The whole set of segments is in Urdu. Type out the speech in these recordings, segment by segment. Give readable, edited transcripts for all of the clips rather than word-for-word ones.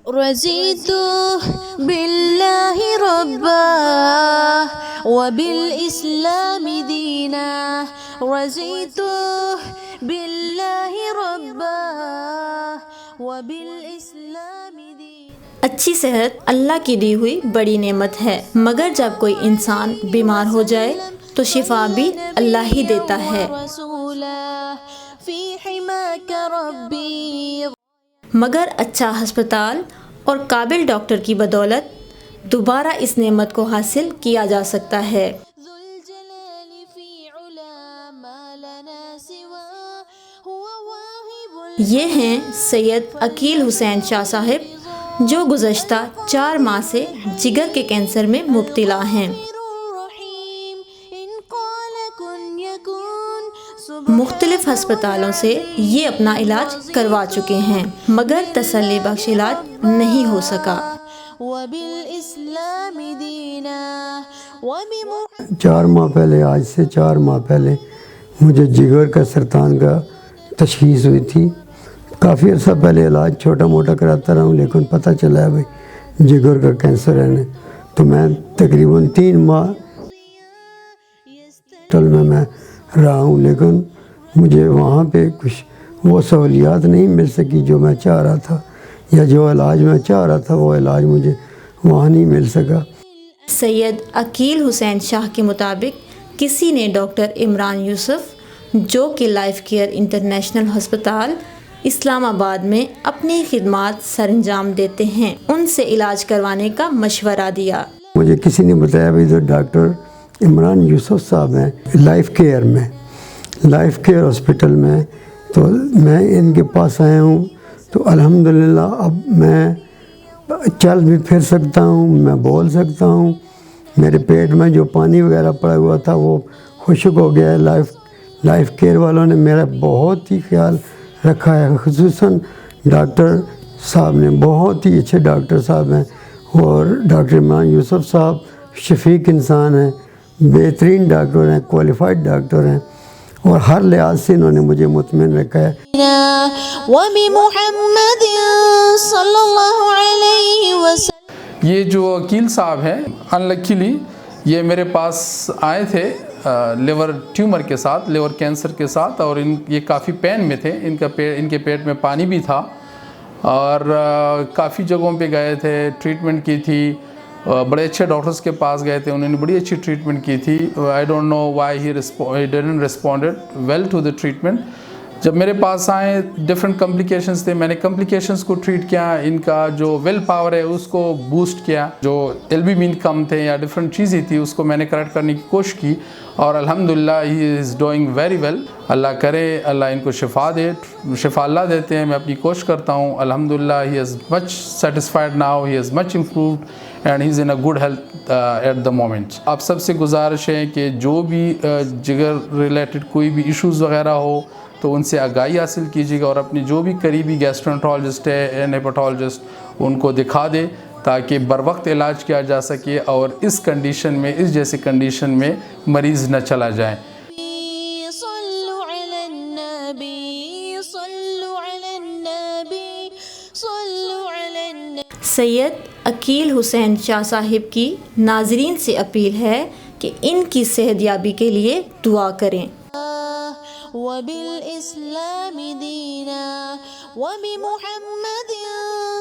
رضيت بالله ربا وبالإسلام دينا رضيت بالله ربا وبالإسلام دينا۔ اچھی صحت اللہ کی دی ہوئی بڑی نعمت ہے، مگر جب کوئی انسان بیمار ہو جائے تو شفا بھی اللہ ہی دیتا ہے، مگر اچھا ہسپتال اور قابل ڈاکٹر کی بدولت دوبارہ اس نعمت کو حاصل کیا جا سکتا ہے۔ یہ ہیں سید عقیل حسین شاہ صاحب، جو گزشتہ 4 ماہ سے جگر کے کینسر میں مبتلا ہیں۔ مختلف ہسپتالوں سے یہ اپنا علاج کروا چکے ہیں، مگر تسلی بخش علاج نہیں ہو سکا۔ 4 ماہ پہلے، آج سے 4 ماہ پہلے مجھے جگر کا سرطان کا تشخیص ہوئی تھی۔ کافی عرصہ پہلے علاج چھوٹا موٹا کراتا رہا ہوں، لیکن پتہ چلا ہے بھائی جگر کا کینسر ہے، تو میں تقریباً 3 ماہ ہاسپٹل میں رہا ہوں، لیکن مجھے وہاں پہ کچھ وہ سہولیات نہیں مل سکی جو میں چاہ رہا تھا، یا جو علاج میں چاہ رہا تھا وہ علاج مجھے وہاں نہیں مل سکا۔ سید عقیل حسین شاہ کے مطابق کسی نے ڈاکٹر عمران یوسف، جو کہ لائف کیئر انٹرنیشنل ہسپتال اسلام آباد میں اپنی خدمات سر انجام دیتے ہیں، ان سے علاج کروانے کا مشورہ دیا۔ مجھے کسی نے بتایا بھائی جو ڈاکٹر عمران یوسف صاحب ہیں لائف کیئر ہاسپٹل میں، تو میں ان کے پاس آیا ہوں، تو الحمدللہ اب میں چل بھی پھر سکتا ہوں، میں بول سکتا ہوں، میرے پیٹ میں جو پانی وغیرہ پڑا ہوا تھا وہ خشک ہو گیا ہے۔ لائف کیئر والوں نے میرا بہت ہی خیال رکھا ہے، خصوصاً ڈاکٹر صاحب نے، بہت ہی اچھے ڈاکٹر صاحب ہیں، اور ڈاکٹر عمران یوسف صاحب شفیق انسان ہیں، بہترین ڈاکٹر ہیں، کوالیفائڈ ڈاکٹر ہیں، اور ہر لحاظ سے انہوں نے مجھے مطمئن رکھا ہے۔ وبمحمد صلی اللہ علیہ وسلم۔ یہ جو عقیل صاحب ہیں، انلکیلی یہ میرے پاس آئے تھے لیور ٹیومر کے ساتھ، لیور کینسر کے ساتھ، اور یہ کافی پین میں تھے، ان کے پیٹ میں پانی بھی تھا، اور کافی جگہوں پہ گئے تھے، ٹریٹمنٹ کی تھی، بڑے اچھے ڈاکٹرز کے پاس گئے تھے، انہوں نے بڑی اچھی ٹریٹمنٹ کی تھی۔ I don't know why he didn't responded well to the treatment. جب میرے پاس آئے ڈفرینٹ کمپلیکیشنز تھے، میں نے کمپلیکیشنز کو ٹریٹ کیا، ان کا جو ویل پاور ہے اس کو بوسٹ کیا، جو البومین کم تھے یا ڈفرینٹ چیزیں تھی اس کو میں نے کریکٹ کرنے کی کوشش کی، اور الحمدللہ he is doing very well. اللہ کرے اللہ ان کو شفا دے، شفا اللہ دیتے ہیں، میں اپنی کوشش کرتا ہوں۔ الحمدللہ he is much satisfied now, he is much improved and he is in a good health at the moment. آپ سب سے گزارش ہے کہ جو بھی جگر ریلیٹڈ کوئی بھی ایشوز وغیرہ ہو تو ان سے آگاہی حاصل کیجیے گا، اور اپنی جو بھی قریبی گیسٹرونٹرولوجسٹ ہے اینڈ ہیپاٹولوجسٹ ان کو دکھا دے تاکہ بر وقت علاج کیا جا سکے، اور اس کنڈیشن میں، اس جیسے کنڈیشن میں مریض نہ چلا جائے۔ سید عقیل حسین شاہ صاحب کی ناظرین سے اپیل ہے کہ ان کی صحت یابی کے لیے دعا کریں۔ وبالإسلام دينا وبمحمد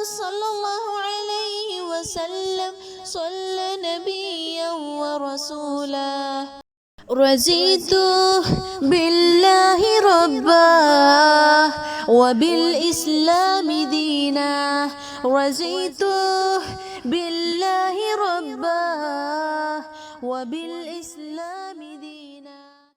صلى الله عليه وسلم صلى نبيا ورسولا رضيت بالله ربا وبالإسلام دينا رضيت بالله ربا وبالإسلام